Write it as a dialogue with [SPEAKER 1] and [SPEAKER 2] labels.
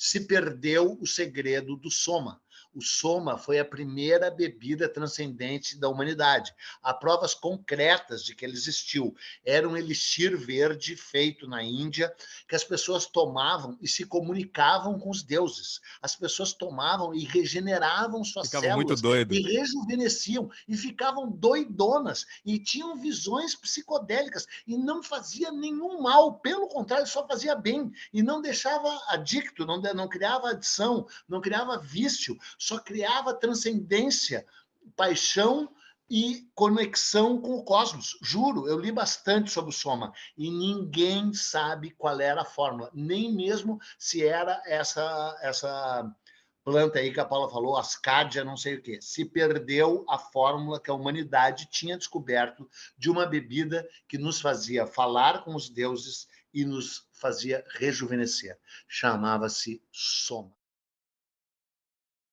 [SPEAKER 1] se perdeu o segredo do soma. O soma foi a primeira bebida transcendente da humanidade. Há provas concretas de que ele existiu. Era um elixir verde feito na Índia, que as pessoas tomavam e se comunicavam com os deuses. As pessoas tomavam e regeneravam suas
[SPEAKER 2] Ficava muito
[SPEAKER 1] células
[SPEAKER 2] doido.
[SPEAKER 1] e rejuvenesciam e ficavam doidonas e tinham visões psicodélicas e não fazia nenhum mal, pelo contrário, só fazia bem e não deixava adicto, não criava adição, não criava vício, só criava transcendência, paixão e conexão com o cosmos. Juro, eu li bastante sobre o soma e ninguém sabe qual era a fórmula, nem mesmo se era essa planta aí que a Paula falou, ascádia, não sei o quê. Se perdeu a fórmula que a humanidade tinha descoberto de uma bebida que nos fazia falar com os deuses e nos fazia rejuvenescer. Chamava-se soma.